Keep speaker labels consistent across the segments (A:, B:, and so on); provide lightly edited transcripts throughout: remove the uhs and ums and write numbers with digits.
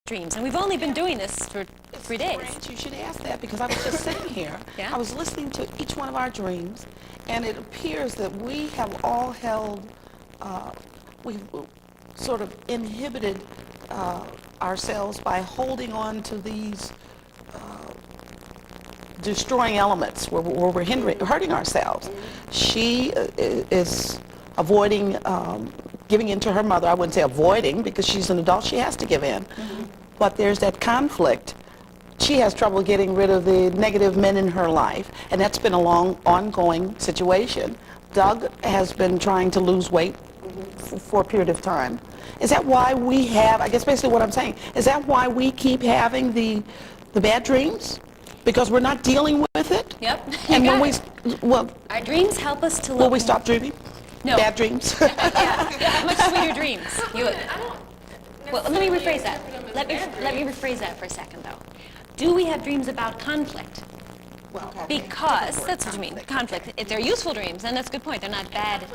A: dreams, and we've only been doing this for 3 days.
B: Branch, you should ask that because I was just sitting here.
A: Yeah?
B: I was listening to each one of our dreams, and it appears that we have all held, we've sort of inhibited ourselves by holding on to these destroying elements where we're hurting ourselves. She is avoiding giving in to her mother. I wouldn't say avoiding because she's an adult, she has to give in. But there's that conflict. She has trouble getting rid of the negative men in her life, and that's been a long, ongoing situation. Doug has been trying to lose weight for a period of time. Is that why we have, I guess basically what I'm saying, is that why we keep having the bad dreams? Because we're not dealing with it?
A: Yep.
B: And
A: You
B: when
A: got
B: we,
A: it.
B: well,
A: Our dreams help us to look.
B: will we stop dreaming?
A: No.
B: Bad dreams?
A: Yeah, much sweeter dreams. Well, let me rephrase that. Let me rephrase that for a second, though. Do we have dreams about conflict?
B: Well,
A: Because, that's what you mean, conflict. If they're useful dreams, then that's a good point. They're not bad.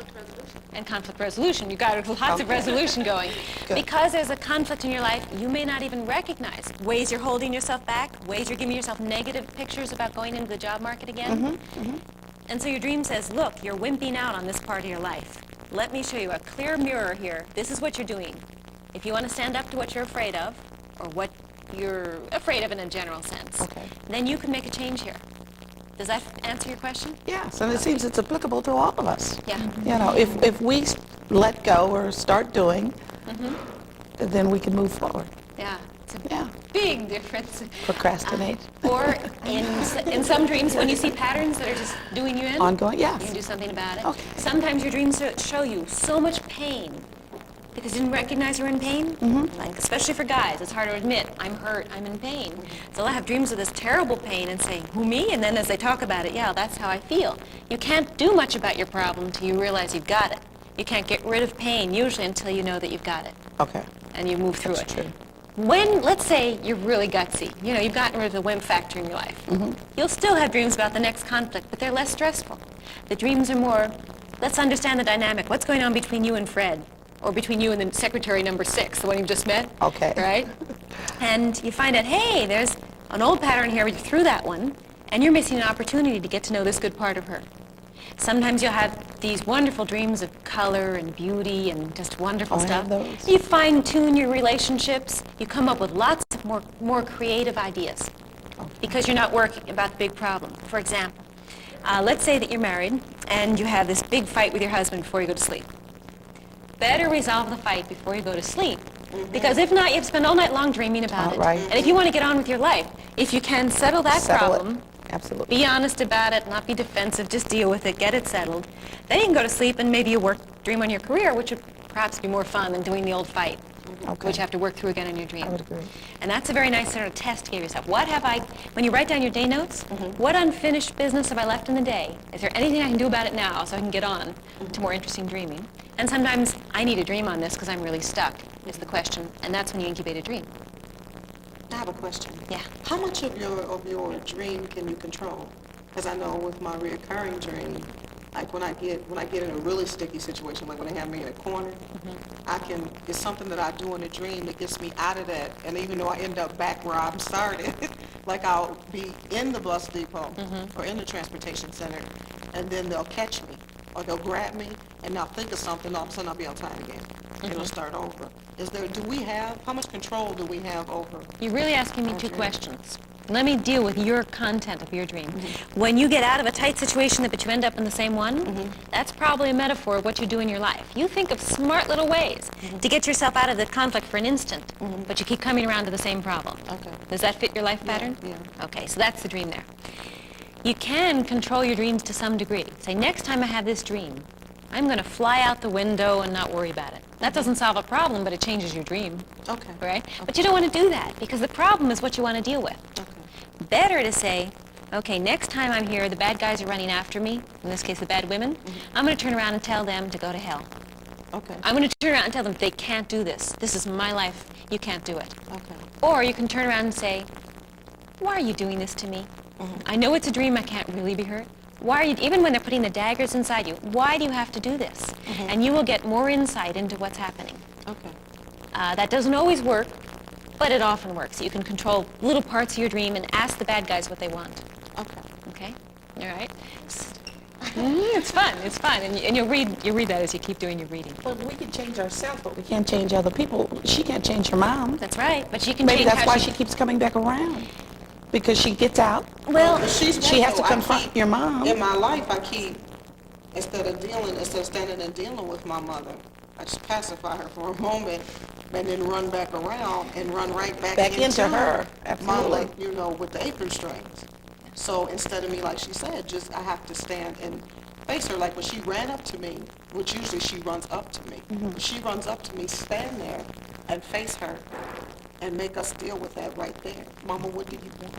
A: And conflict resolution. You got lots of resolution going.
B: Good.
A: Because there's a conflict in your life, you may not even recognize ways you're holding yourself back, ways you're giving yourself negative pictures about going into the job market again. And so your dream says, look, you're wimping out on this part of your life. Let me show you a clear mirror here. This is what you're doing. If you want to stand up to what you're afraid of, or what you're afraid of in a general sense, then you can make a change here. Does that answer your question?
B: yes, and it seems it's applicable to all of us.
A: Yeah.
B: You know, if we let go or start doing, then we can move forward.
A: Yeah. It's a
B: Yeah.
A: big difference.
B: Procrastinate.
A: Or in some dreams, when you see patterns that are just doing you in,
B: Ongoing,
A: you
B: yes.
A: can do something about it.
B: Okay.
A: Sometimes your dreams show you so much pain because you didn't recognize you're in pain. Like, especially for guys, it's hard to admit, I'm hurt, I'm in pain. So they'll have dreams of this terrible pain and say, who, me? And then as they talk about it, yeah, that's how I feel. You can't do much about your problem until you realize you've got it. You can't get rid of pain usually until you know that you've got it.
B: Okay.
A: And you move through
B: That's
A: it.
B: true.
A: When, let's say, you're really gutsy, you know, you've gotten rid of the wimp factor in your life, you'll still have dreams about the next conflict, but they're less stressful. The dreams are more, let's understand the dynamic. What's going on between you and Fred? Or between you and the secretary number 6, the one you just met?
B: Okay.
A: Right? And you find out, hey, there's an old pattern here, you threw that one, and you're missing an opportunity to get to know this good part of her. Sometimes you'll have these wonderful dreams of color and beauty and just wonderful
B: I
A: stuff.
B: have those.
A: You fine-tune your relationships. You come up with lots of more creative ideas because you're not working about the big problem. For example, let's say that you're married and you have this big fight with your husband before you go to sleep. Better resolve the fight before you go to sleep. Because if not, you have to spend all night long dreaming about it.
B: Right.
A: And if you want to get on with your life, if you can settle that problem,
B: Absolutely.
A: be honest about it, not be defensive, just deal with it, get it settled. Then you can go to sleep and maybe you dream on your career, which would perhaps be more fun than doing the old fight, which you have to work through again in your dream.
B: I would agree.
A: And that's a very nice sort of test to give yourself. What have I, when you write down your day notes, what unfinished business have I left in the day? Is there anything I can do about it now so I can get on to more interesting dreaming? And sometimes I need a dream on this because I'm really stuck, is the question. And that's when you incubate a dream.
C: I have a question.
A: Yeah.
C: How much of your dream can you control? Because I know with my reoccurring dream, like when I get in a really sticky situation, like when they have me in a corner, it's something that I do in a dream that gets me out of that. And even though I end up back where I'm started, like I'll be in the bus depot or in the transportation center, and then they'll catch me or they'll grab me and I'll think of something, all of a sudden I'll be on time again. It'll start over. How much control do we have over?
A: You're really asking me two questions. Let me deal with your content of your dream. When you get out of a tight situation but you end up in the same one, that's probably a metaphor of what you do in your life. You think of smart little ways to get yourself out of the conflict for an instant, but you keep coming around to the same problem.
C: Okay.
A: Does that fit your life pattern?
C: Yeah.
A: Okay, so that's the dream there. You can control your dreams to some degree. Say, next time I have this dream, I'm going to fly out the window and not worry about it. That doesn't solve a problem, but it changes your dream.
C: Okay.
A: Right? But you don't want to do that because the problem is what you want to deal with.
C: Okay.
A: Better to say, okay, next time I'm here, the bad guys are running after me, in this case the bad women, I'm going to turn around and tell them to go to hell.
C: Okay.
A: I'm going to turn around and tell them they can't do this. This is my life. You can't do it.
C: Okay.
A: Or you can turn around and say, why are you doing this to me? I know it's a dream. I can't really be hurt. Why are you, even when they're putting the daggers inside you, why do you have to do this? And you will get more insight into what's happening.
C: Okay.
A: That doesn't always work, but it often works. You can control little parts of your dream and ask the bad guys what they want.
C: Okay.
A: Okay? All right? It's fun. It's fun. And you'll read that as you keep doing your reading.
B: But we can change ourselves, but we can't change other people. She can't change her mom.
A: That's right. But she can
B: Maybe
A: change
B: that's
A: how
B: why she keeps coming back around. Because she gets out.
A: Well,
C: But she's
B: She has to
C: I
B: confront
C: keep-
B: your mom.
C: In my life, I keep, instead of standing and dealing with my mother, I just pacify her for a moment and then run back around and run right back
B: into her.
C: Mama,
B: Absolutely.
C: with the apron strings. So instead of me, like she said, I have to stand and face her. Like when she ran up to me, which usually she runs up to me. When she runs up to me, stand there and face her and make us deal with that right there. Mama, what do you want?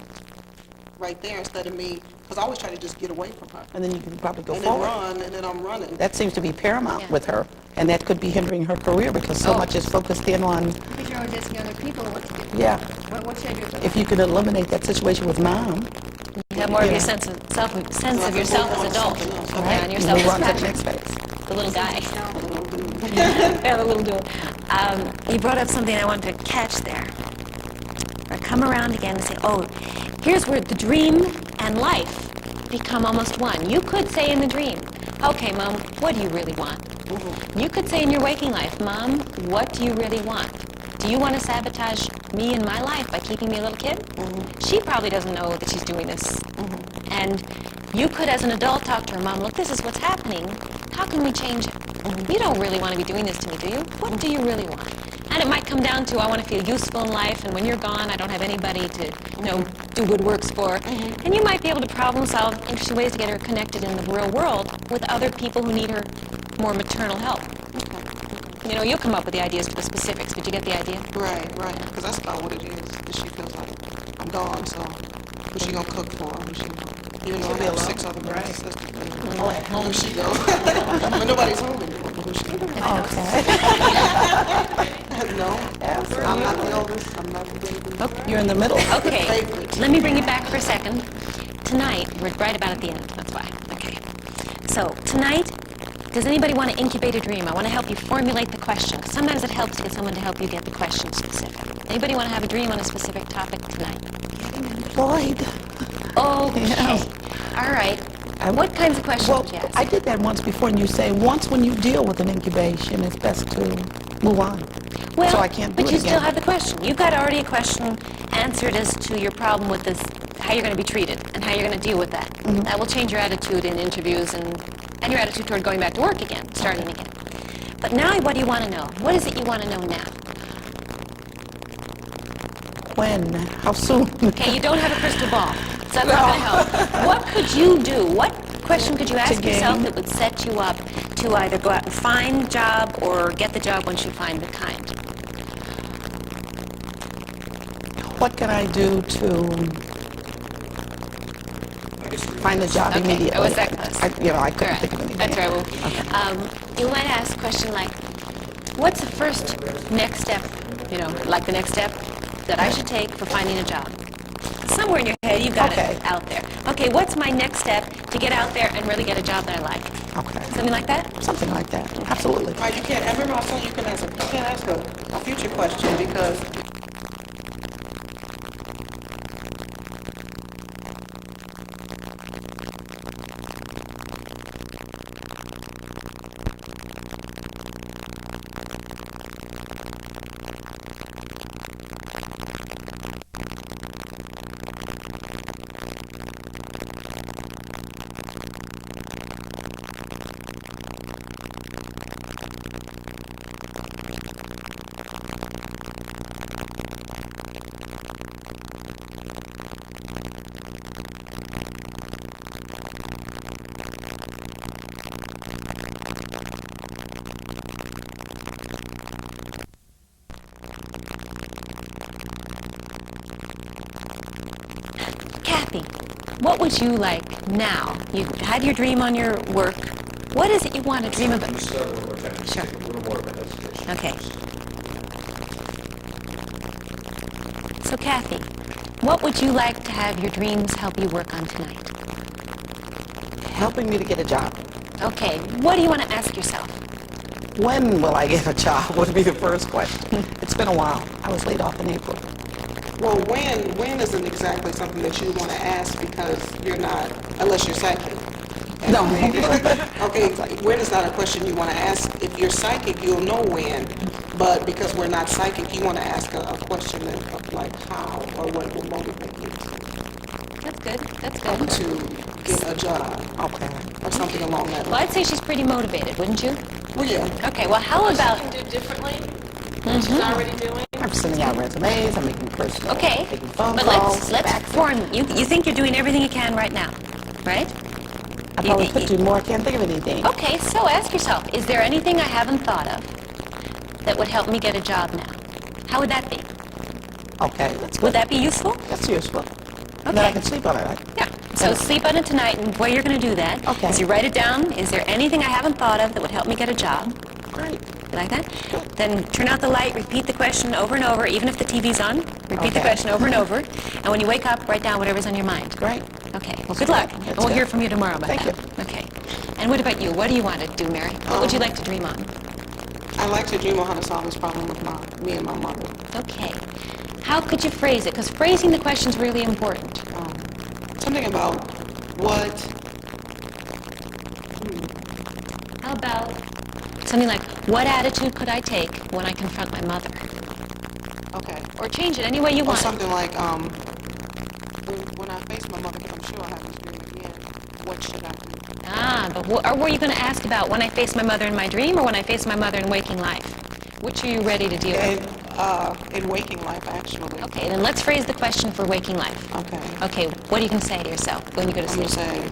C: Right there, instead of me, because I always try to just get away from her.
B: And then you can probably go
C: And
B: forward.
C: then run, and then I'm running.
B: That seems to be paramount
A: Yeah.
B: with her. And that could be hindering her career because so
A: Oh.
B: much is focused in on,
D: Because you're always asking other people what to do.
B: yeah.
D: What should I do?
B: If you could eliminate that situation with mom,
A: you have more of
B: Yeah.
A: your sense of yourself as adult.
C: Something else.
A: Yeah, and
B: you
A: yourself
B: move on to the
A: dispassion.
B: next phase.
A: The little guy. Yeah, the little dude. You brought up something I wanted to catch there. Or come around again and say, oh, here's where the dream and life become almost one. You could say in the dream, okay, Mom, what do you really want? You could say in your waking life, Mom, what do you really want? Do you want to sabotage me and my life by keeping me a little kid? She probably doesn't know that she's doing this. And you could, as an adult, talk to her, Mom, look, this is what's happening. How can we change it? You don't really want to be doing this to me, do you? What do you really want? And it might come down to, I want to feel useful in life, and when you're gone, I don't have anybody to, do good works for. And you might be able to problem solve interesting ways to get her connected in the real world with other people who need her more maternal help. You'll come up with the ideas for the specifics. Did you get the idea?
C: Right. Because that's about what it is. Because she feels like I'm gone, so who's she gonna cook for? Even though I have 6 other brothers and sisters. Where she go? When nobody's home anymore. Who's she go?
B: Okay.
C: No, I'm not the oldest. I'm not the baby.
B: Oh, you're in the middle.
A: Okay,
C: Favorite.
A: let me bring you back for a second. Tonight, we're right about at the end, that's why. Okay. So, tonight, does anybody want to incubate a dream? I want to help you formulate the question. Sometimes it helps to get someone to help you get the question specific. Anybody want to have a dream on a specific topic tonight?
B: Floyd.
A: Okay.
B: Yeah.
A: All right. What kinds of questions
B: Well,
A: would you ask?
B: I did that once before, and you say once when you deal with an incubation, it's best to move on.
A: Well,
B: so I can't do
A: but
B: it
A: you still
B: again.
A: have the question. You've got already a question answered as to your problem with this, how you're going to be treated and how you're going to deal with that. That will change your attitude in interviews and your attitude toward going back to work again, starting again. But now, what do you want to know? What is it you want to know now?
B: When? How soon?
A: Okay, you don't have a crystal ball, so that's not going to help. What could you do? What question could you ask
B: gain.
A: yourself that would set you up to either go out and find a job or get the job once you find the kind?
B: What can I do to find a job immediately?
A: I was that close.
B: I couldn't
A: All right.
B: think of anything.
A: That's right. Well, you might ask a question like, what's the first next step, like the next step that I should take for finding a job? Somewhere in your head, you've got
B: Okay.
A: it out there. Okay, what's my next step to get out there and really get a job that I like?
B: Okay.
A: Something like that?
B: Something like that. Absolutely.
C: Right, you can't. I remember I was telling you can't ask a future question because
A: Kathy, what would you like now? You had your dream on your work. What is it you want to dream about?
E: Can you start one more time?
A: Sure.
E: A little more of a hesitation.
A: Okay. So, Kathy, what would you like to have your dreams help you work on tonight?
B: Helping me to get a job.
A: Okay, what do you want to ask yourself?
B: When will I get a job would be the first question. It's been a while. I was laid off in April.
C: Well, when isn't exactly something that you want to ask because you're not, unless you're psychic.
B: No.
C: Okay, when is not a question you want to ask. If you're psychic, you'll know when, but because we're not psychic, you want to ask a question of like how or what will motivate you
A: That's good. That's good.
C: to get a job
B: Okay.
C: or something along that
A: Well,
C: line.
A: I'd say she's pretty motivated, wouldn't you?
C: Well, yeah.
A: Okay, well, how about...
F: do differently than she's already doing.
B: I'm sending out resumes, I'm making personal,
A: Okay,
B: taking phone
A: but
B: calls.
A: let's form... You think you're doing everything you can right now, right?
B: I probably could do more, I can't think of anything.
A: Okay, so ask yourself, is there anything I haven't thought of that would help me get a job now? How would that be?
B: Okay, that's
A: Would
B: good.
A: that be useful?
B: That's useful. And then I
A: Okay.
B: can sleep on it, right?
A: Yeah. So sleep on it tonight, and the way you're going to do that
B: Okay.
A: is you write it down. Is there anything I haven't thought of that would help me get a job?
B: Great.
A: You like that? Then turn out the light, repeat the question over and over, even if the TV's on. Repeat the
B: Okay.
A: question over and over. And when you wake up, write down whatever's on your mind.
B: Great.
A: Okay. Well, good luck. And we'll
B: good.
A: hear from you tomorrow about
B: Thank
A: that. Okay. And what about you? What do you want to do, Mary? What would you like to dream on?
C: I like to dream on how to solve this problem with me and my mother.
A: Okay. How could you phrase it? Because phrasing the question is really important.
C: Something about what,
A: How about something like, what attitude could I take when I confront my mother?
C: okay.
A: Or change it any way you
C: Or
A: want.
C: something like, when I face my mother, because I'm sure I'll have this dream again, what should I do?
A: But or were you going to ask about when I face my mother in my dream or when I face my mother in waking life? Which are you ready to deal with?
C: In waking life, actually.
A: Okay, then let's phrase the question for waking life.
C: Okay.
A: Okay, what are you going to say to yourself when you go to
C: I'm going
A: sleep?
C: to say,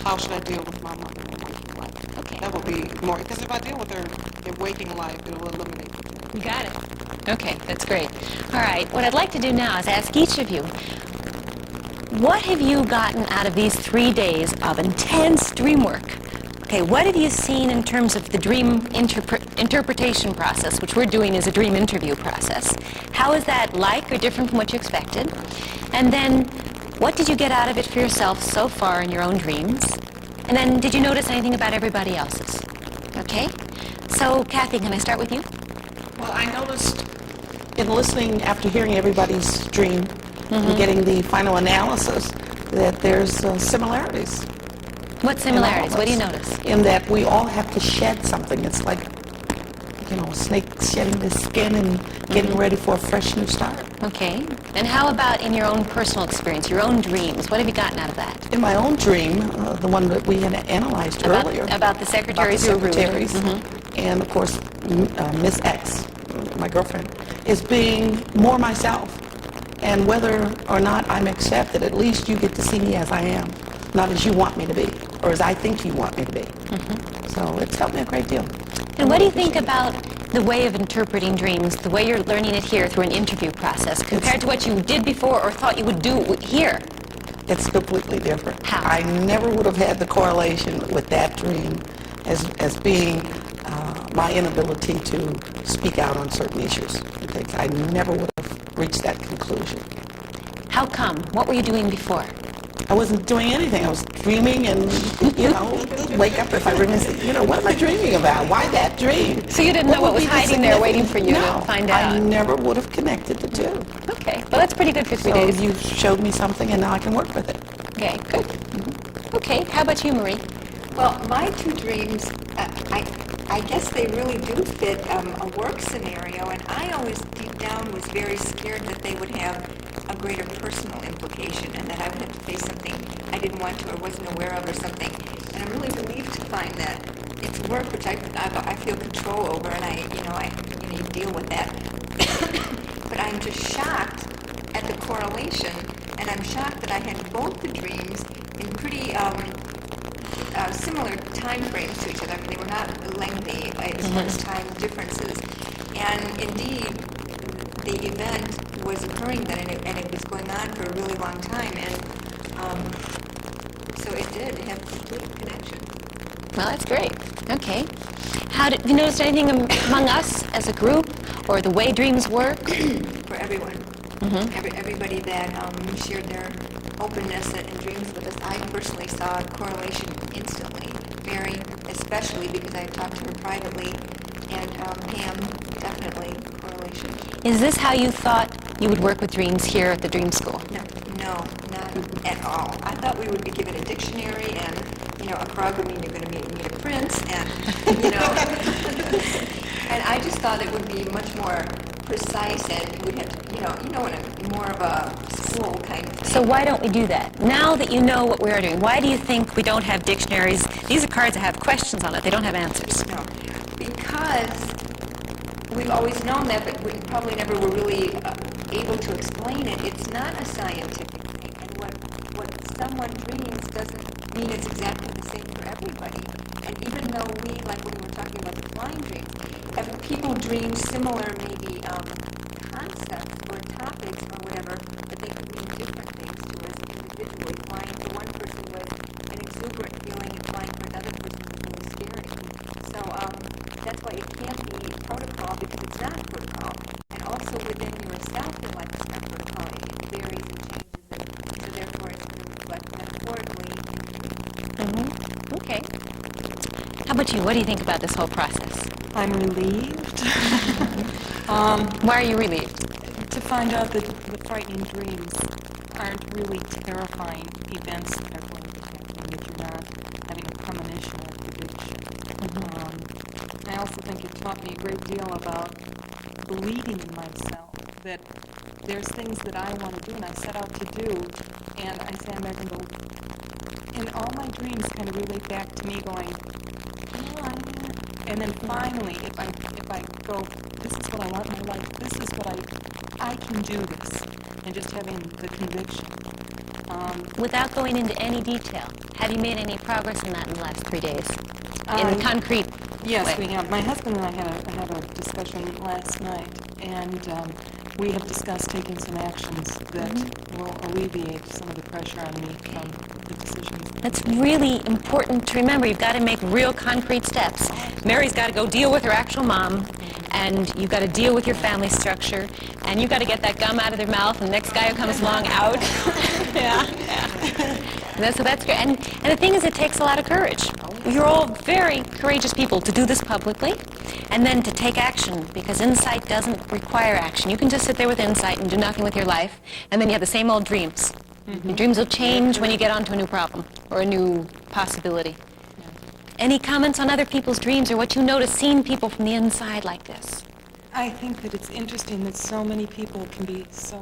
C: how should I deal with my mother in waking life?
A: Okay.
C: That would be more, because if I deal with her in waking life, it will eliminate the dream.
A: You got it. Okay, that's great. All right, what I'd like to do now is ask each of you, what have you gotten out of these 3 days of intense dream work? Okay, what have you seen in terms of the dream interpretation process, which we're doing as a dream interview process? How is that like or different from what you expected? And then, what did you get out of it for yourself so far in your own dreams? And then, did you notice anything about everybody else's? Okay? So, Kathy, can I start with you?
B: Well, I noticed in listening after hearing everybody's dream and getting the final analysis that there's similarities.
A: What similarities? What do you notice?
B: In that we all have to shed something. It's like, a snake shedding the skin and getting ready for a fresh new start.
A: Okay. And how about in your own personal experience, your own dreams? What have you gotten out of that?
B: In my own dream, the one that we had analyzed earlier,
A: About the secretaries who are rude.
B: secretaries, and of course, Miss X, my girlfriend, is being more myself. And whether or not I'm accepted, at least you get to see me as I am, not as you want me to be, or as I think you want me to be. So it's helped me a great deal.
A: And what do you think about the way of interpreting dreams, the way you're learning it here through an interview process, compared to what you did before or thought you would do here?
B: It's completely different.
A: How?
B: I never would have had the correlation with that dream as being my inability to speak out on certain issues. I never would have reached that conclusion.
A: How come? What were you doing before?
B: I wasn't doing anything. I was dreaming and, wake up if I remember, what am I dreaming about? Why that dream?
A: So you didn't know what
B: would
A: was
B: be the
A: hiding there waiting
B: significance?
A: for you to find out?
B: I never would have connected the two.
A: Okay. Well, that's pretty good for 3
B: So
A: days.
B: you showed me something and now I can work with it.
A: Okay, good. Okay, how about you, Marie?
D: Well, my two dreams, I guess they really do fit a work scenario, and I always deep down was very scared that they would have a greater personal implication and that I would have to face something I didn't want to or wasn't aware of or something. And I'm really relieved to find that it's work which I feel control over, and you deal with that. But I'm just shocked at the correlation, and I'm shocked that I had both the dreams in pretty similar time frames to each other. I mean, they were not lengthy as far as time differences. And indeed, the event was occurring then, and it was going on for a really long time, and so it did have complete connection.
A: Well, that's great. Okay. How did you notice anything among us as a group, or the way dreams work?
D: For everyone. Everybody that shared their openness and dreams with us, I personally saw a correlation instantly. Mary, especially because I talked to her privately, and Pam, definitely correlation. information.
A: Is this how you thought you would work with dreams here at the Dream School?
D: No, not at all. I thought we would be given a dictionary and, a frog would mean you're going to meet a prince and, and I just thought it would be much more precise and we'd have to, in more of a school kind of thing.
A: So why don't we do that? Now that you know what we are doing, why do you think we don't have dictionaries? These are cards that have questions on it. They don't have answers.
D: No, because we've always known that, but we probably never were really able to explain it. It's not a scientific thing, and what someone dreams doesn't mean it's exactly the same for everybody. And even though we, like when we were talking about the flying dreams, people dream similar maybe concepts or topics or whatever, but they could mean different things to us individually. Flying for one person was an exuberant feeling, and flying for another person was really scary. So that's why it can't be protocol, because it's not protocol. And also within yourself, your life is not protocol. It varies and changes, and so therefore it's going to reflect metaphorically.
A: Okay. How about you? What do you think about this whole process?
G: I'm relieved
A: Why are you relieved?
G: to find out that the frightening dreams aren't really terrifying events that are going to happen, that you're not having a premonition or prediction. I also think it taught me a great deal about believing in myself, that there's things that I want to do and I set out to do, and I stand back and go, and all my dreams kind of relate back to me going, and then finally, if I go, this is what I want in my life, this is what I can do this, and just having the conviction.
A: Without going into any detail, have you made any progress in that in the last 3 days? In concrete
G: Yes,
A: way?
G: we have. My husband and I had a discussion last night, and we have discussed taking some actions that will alleviate some of the pressure on me from the decisions.
A: That's really important to remember. You've got to make real concrete steps. Mary's got to go deal with her actual mom, and you've got to deal with your family structure, and you've got to get that gum out of their mouth, and the next guy who comes along out. Yeah. So that's great. And the thing is, it takes a lot of courage. You're all very courageous people to do this publicly, and then to take action, because insight doesn't require action. You can just sit there with insight and do nothing with your life, and then you have the same old dreams. Your dreams will change when you get onto a new problem or a new possibility. Any comments on other people's dreams or what you notice seeing people from the inside like this?
G: I think that it's interesting that so many people can be so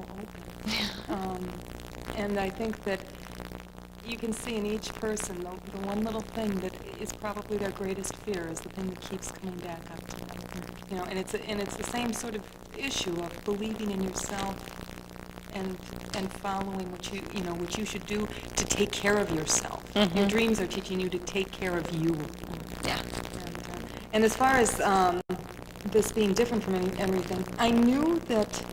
G: open. And I think that you can see in each person the one little thing that is probably their greatest fear is the thing that keeps coming back up to them. And it's the same sort of issue of believing in yourself and following what you should do to take care of yourself. Your dreams are teaching you to take care of you.
A: Yeah.
G: And as far as this being different from everything, I knew that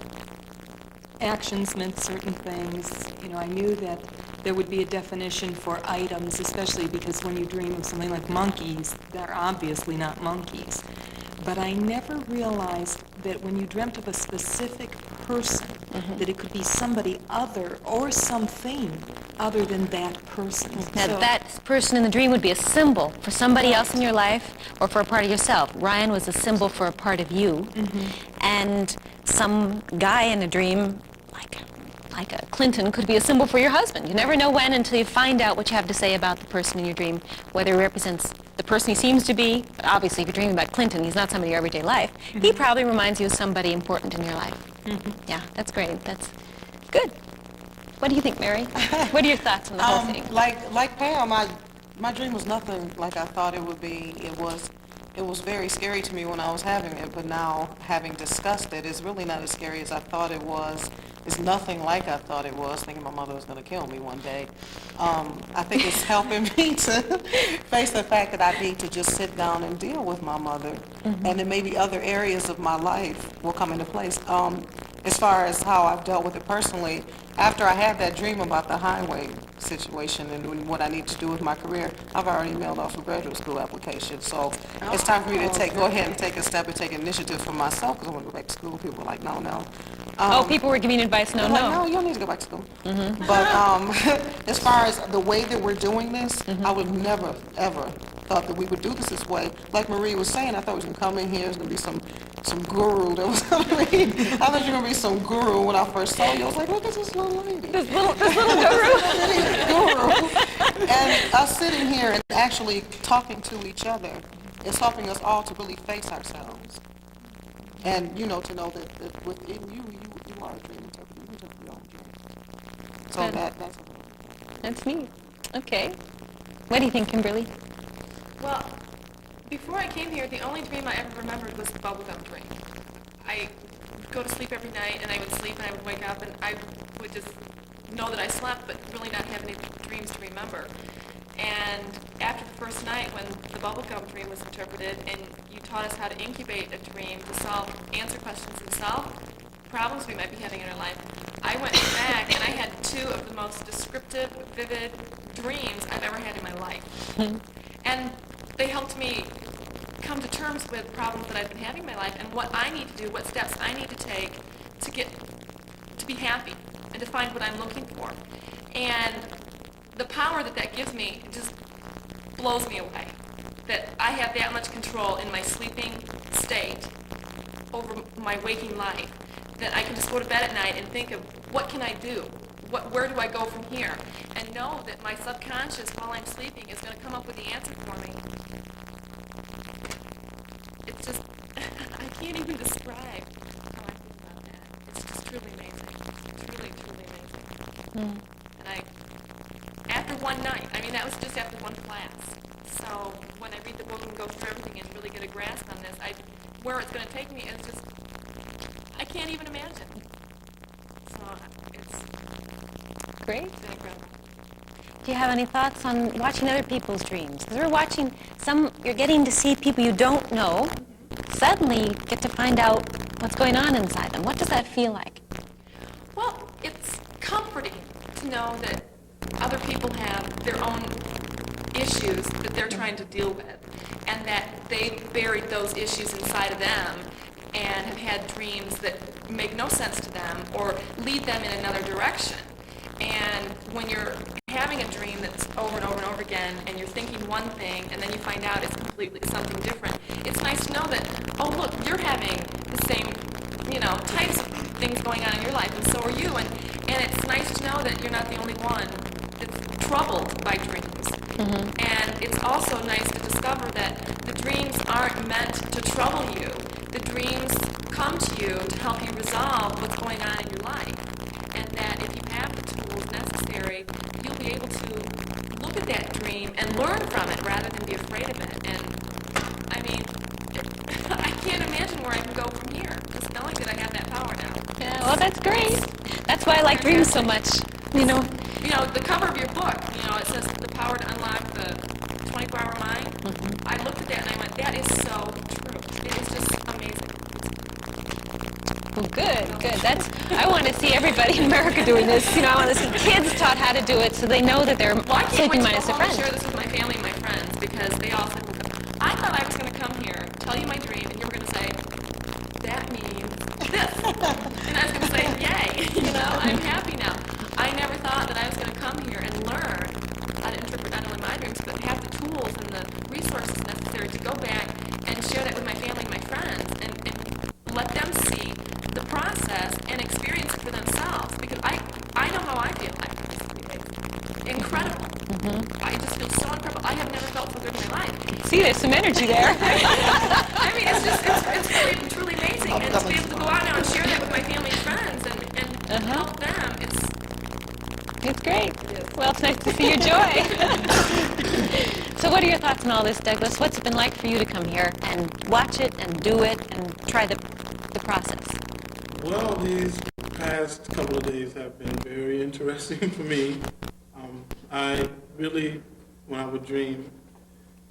G: actions meant certain things. I knew that there would be a definition for items, especially because when you dream of something like monkeys, they're obviously not monkeys. But I never realized that when you dreamt of a specific person, that it could be somebody other or something other than that person.
A: Now, that person in the dream would be a symbol for somebody else in your life or for a part of yourself. Ryan was a symbol for a part of you. And some guy in a dream, like a Clinton, could be a symbol for your husband. You never know when until you find out what you have to say about the person in your dream, whether he represents the person he seems to be. But obviously, if you're dreaming about Clinton, he's not somebody in your everyday life. He probably reminds you of somebody important in your life. Yeah, that's great. That's good. What do you think, Mary? What are your thoughts on the whole thing?
C: Like Pam, my dream was nothing like I thought it would be. It was very scary to me when I was having it, but now having discussed it, it's really not as scary as I thought it was. It's nothing like I thought it was, thinking my mother was going to kill me one day. I think it's helping me to face the fact that I need to just sit down and deal with my mother, and then maybe other areas of my life will come into place. As far as how I've dealt with it personally, after I had that dream about the highway situation and what I need to do with my career, I've already mailed off a graduate school application. So it's time for me to go ahead and take a step and take initiative for myself, because I want to go back to school. People were like, no.
A: People were giving advice, no.
C: No, you don't need to go back to school. But as far as the way that we're doing this, I would never, ever thought that we would do this way. Like Marie was saying, I thought we was going to come in here, there's going to be some guru that was going to read. I thought you were going to be some guru when I first saw you. I was like, look at this little lady.
A: This little guru.
C: Guru. And us sitting here and actually talking to each other is helping us all to really face ourselves. And, to know that within you are a dream interpreter. You interpret your own dreams. So that's
A: That's neat. Okay. What do you think, Kimberly?
F: Well, before I came here, the only dream I ever remembered was the bubblegum dream. I would go to sleep every night, and I would sleep, and I would wake up, and I would just know that I slept, but really not have any dreams to remember. And after the first night, when the bubblegum dream was interpreted, and you taught us how to incubate a dream to answer questions and solve problems we might be having in our life, I went back, and I had two of the most descriptive, vivid dreams I've ever had in my life. And they helped me come to terms with problems that I've been having in my life and what I need to do, what steps I need to take to be happy and to find what I'm looking for. And the power that gives me just blows me away. That I have that much control in my sleeping state over my waking life. That I can just go to bed at night and think of what can I do? Where do I go from here? And know that my subconscious, while I'm sleeping, is going to come up with the answer for me. It's just, I can't even describe how I feel about that. It's just truly amazing. It's really, truly amazing. And after one night, that was just after one class. So when I read the book and go through everything and really get a grasp on this, where it's going to take me is just, I can't even imagine. So it's
A: Great.
F: been incredible.
A: Do you have any thoughts on watching other people's dreams? Because we're watching you're getting to see people you don't know. Suddenly you get to find out what's going on inside them. What does that feel like?
F: Well, it's comforting to know that other people have their own issues that they're trying to deal with, and that they've buried those issues inside of them and have had dreams that make no sense to them or lead them in another direction. And when you're having a dream that's over and over and over again, and you're thinking one thing, and then you find out it's completely something different, it's nice to know that, oh, look, you're having the same, types of things going on in your life, and so are you. And it's nice to know that you're not the only one that's troubled by dreams. And it's also nice to discover that the dreams aren't meant to trouble you. The dreams come to you to help you resolve what's going on in your life. And that if you have the tools necessary, you'll be able to look at that dream and learn from it rather than be afraid of it. And I can't imagine where I can go from here, just knowing that I have that power now.
A: Yeah, well, that's great. That's why I like dreams so much.
F: The cover of your book, it says the power to unlock the 24-hour mind. I looked at that and I went, that is so true. It is just amazing.
A: Well, good. I want to see everybody in America doing this. I want to see kids taught how to do it so they know that they're
F: Well, I can't
A: sleeping
F: wait to
A: minus
F: go
A: their
F: home and
A: friends.
F: share this with my family and my friends because they all said, I thought I was going to come here, tell you my dream, and you were going to say, that means this. And I was going to say, yay, I'm happy now. I never thought that I was going to come here and learn how to interpret not only my dreams, but have the tools and the resources necessary to go back and share that with my family and my friends and let them see the process and experience it for themselves. Because I know how I feel. It's incredible. I just feel so incredible. I have never felt so good in my life.
A: See, there's some energy there.
F: It's really, truly amazing. And to be able to go out now and share that with my family and friends and help them,
A: It's great. Well, it's nice to see your joy. So what are your thoughts on all this, Douglas? What's it been like for you to come here and watch it and do it and try the process?
H: Well, these past couple of days have been very interesting for me. I really, when I would dream,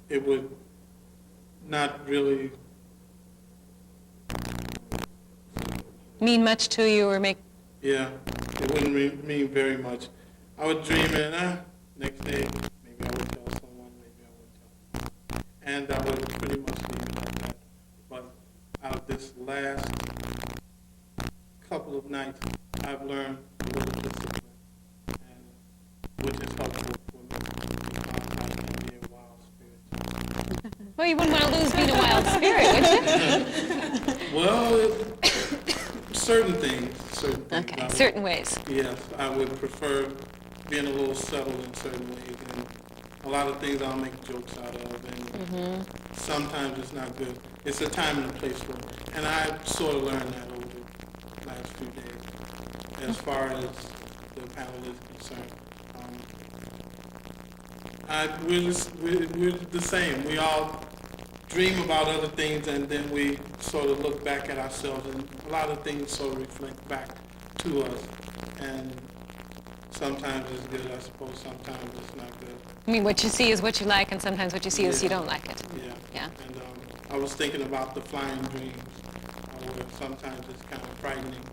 H: it would not really
A: Mean much to you or make...
H: Yeah, it wouldn't mean very much. I would dream and next day, maybe I would tell someone, maybe I wouldn't tell. And I would pretty much leave it like that. But out of this last couple of nights, I've learned a little discipline, and which is helpful for me. I can be a wild spirit.
A: spirit, wouldn't you?
H: Well, certain things.
A: Okay,
H: I would-
A: certain ways.
H: Yes, I would prefer being a little settled in certain ways, and a lot of things I'll make jokes out of, and sometimes it's not good. It's a time and a place for it, and I sort of learned that over the last few days, as far as the panel is concerned. We're the same. We all dream about other things, and then we sort of look back at ourselves, and a lot of things sort of reflect back to us, and sometimes it's good, I suppose, sometimes it's not good.
A: I mean, what you see is what you like, and sometimes what you see is you don't like it.
H: Yeah.
A: Yeah.
H: And I was thinking about the flying dreams, where sometimes it's kind of frightening.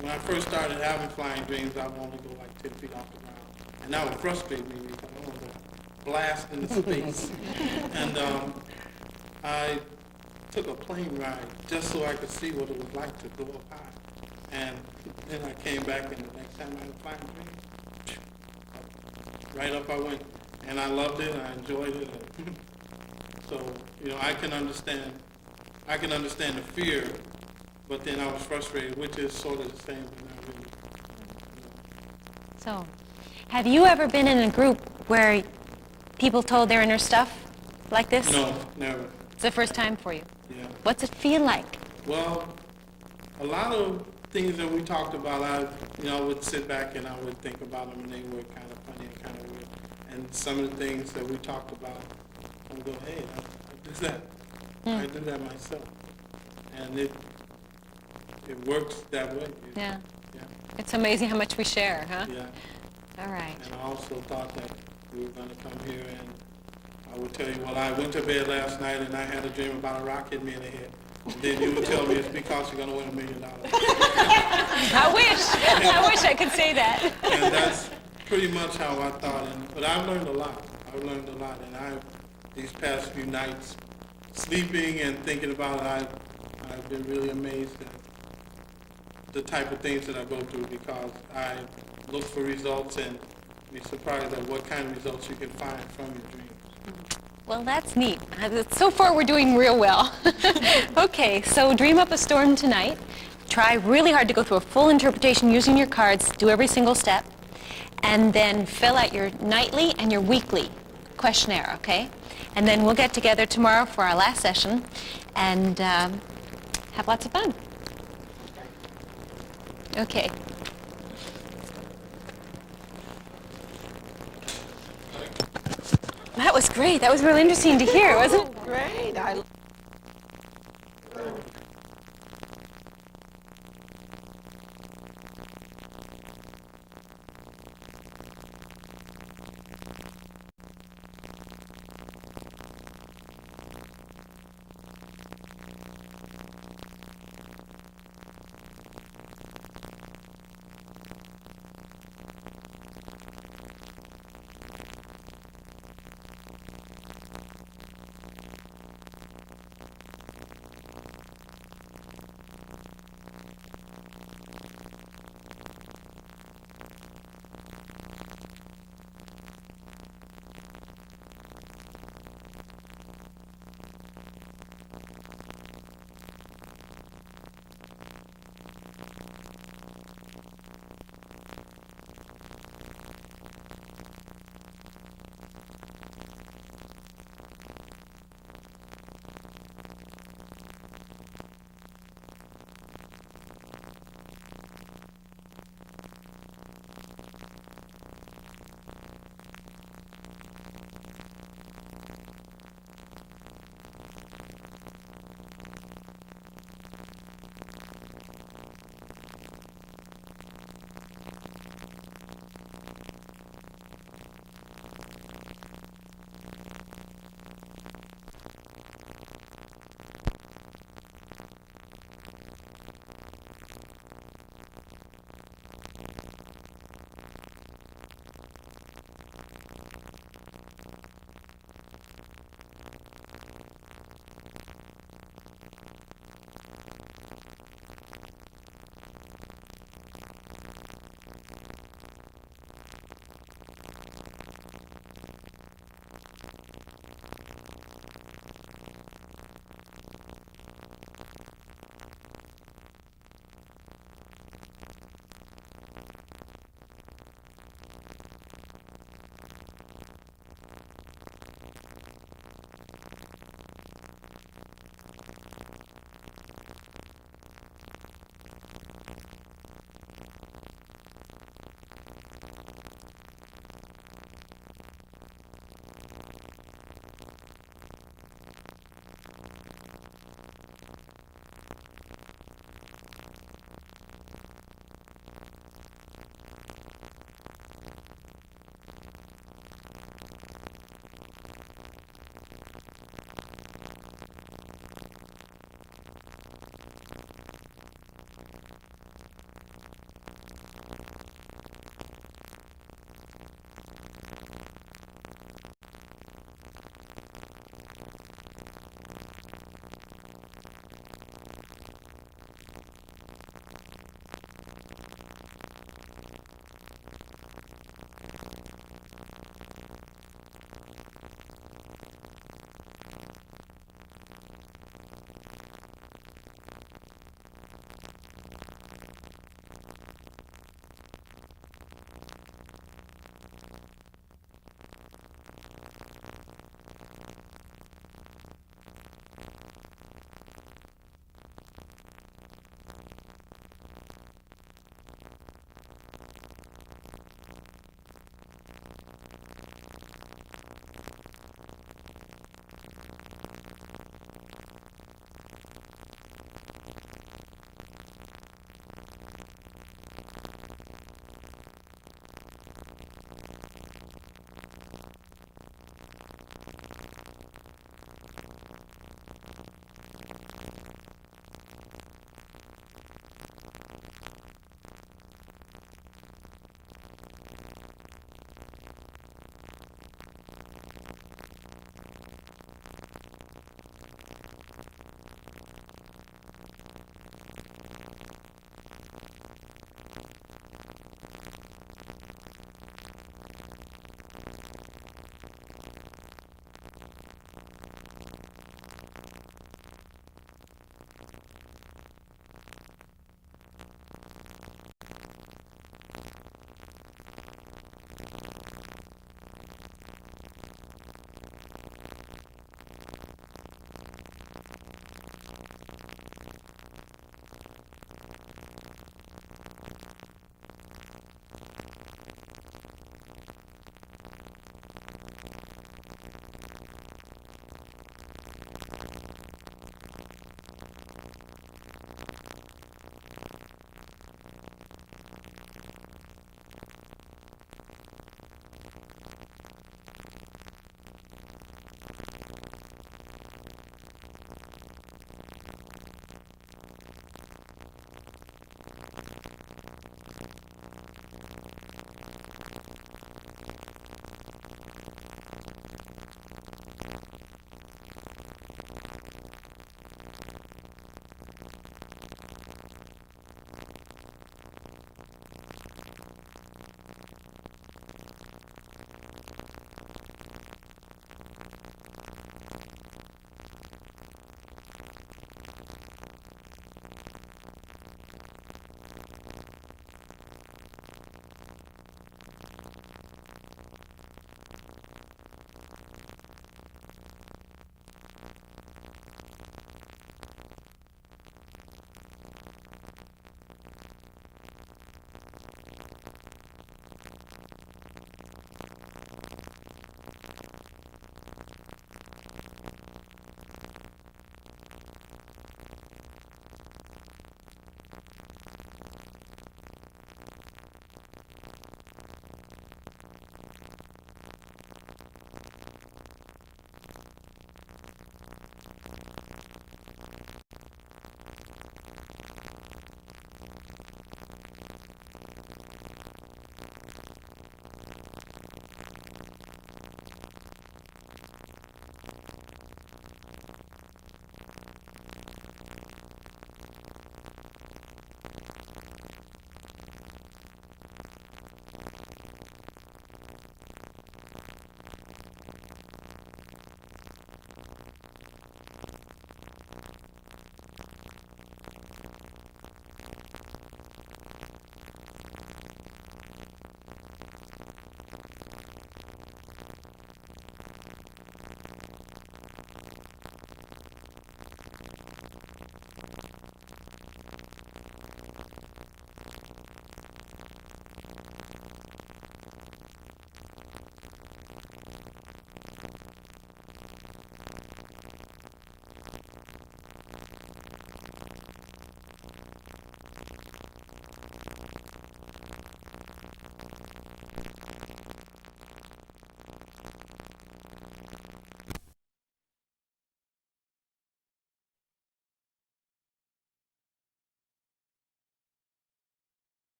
H: When I first started having flying dreams, I would only go like 10 feet off the ground. And that would frustrate me because I wanted to blast into space. And I took a plane ride just so I could see what it was like to go up high. And then I came back, and the next time I had a flying dream, right up I went. And I loved it, I enjoyed it. So, I can understand the fear, but then I was frustrated, which is sort of the same, but not really.
A: So, have you ever been in a group where people told their inner stuff like this?
H: No, never.
A: It's the first time for you.
H: Yeah.
A: What's it feel like?
H: Well, a lot of things that we talked about, I would sit back and I would think about them, and they were kind of funny and kind of weird. And some of the things that we talked about, I would go, hey, I do that. I do that myself. And it works that way.
A: Yeah.
H: Yeah.
A: It's amazing how much we share, huh?
H: Yeah.
A: All right.
H: And I also thought that we were going to come here, and I would tell you, well, I went to bed last night and I had a dream about a rock hitting me in the head. And then you would tell me it's because you're going to win $1 million.
A: I wish I could say that.
H: And that's pretty much how I thought. But I've learned a lot. And these past few nights, sleeping and thinking about it, I've been really amazed at the type of things that I go through, because I look for results and be surprised at what kind of results you can find from your dreams.
A: Well, that's neat. So far, we're doing real well. Okay, so dream up a storm tonight. Try really hard to go through a full interpretation using your cards. Do every single step. And then fill out your nightly and your weekly questionnaire, okay? And then we'll get together tomorrow for our last session and have lots of fun. Okay. That was great. That was really interesting to hear, wasn't it?
B: Great.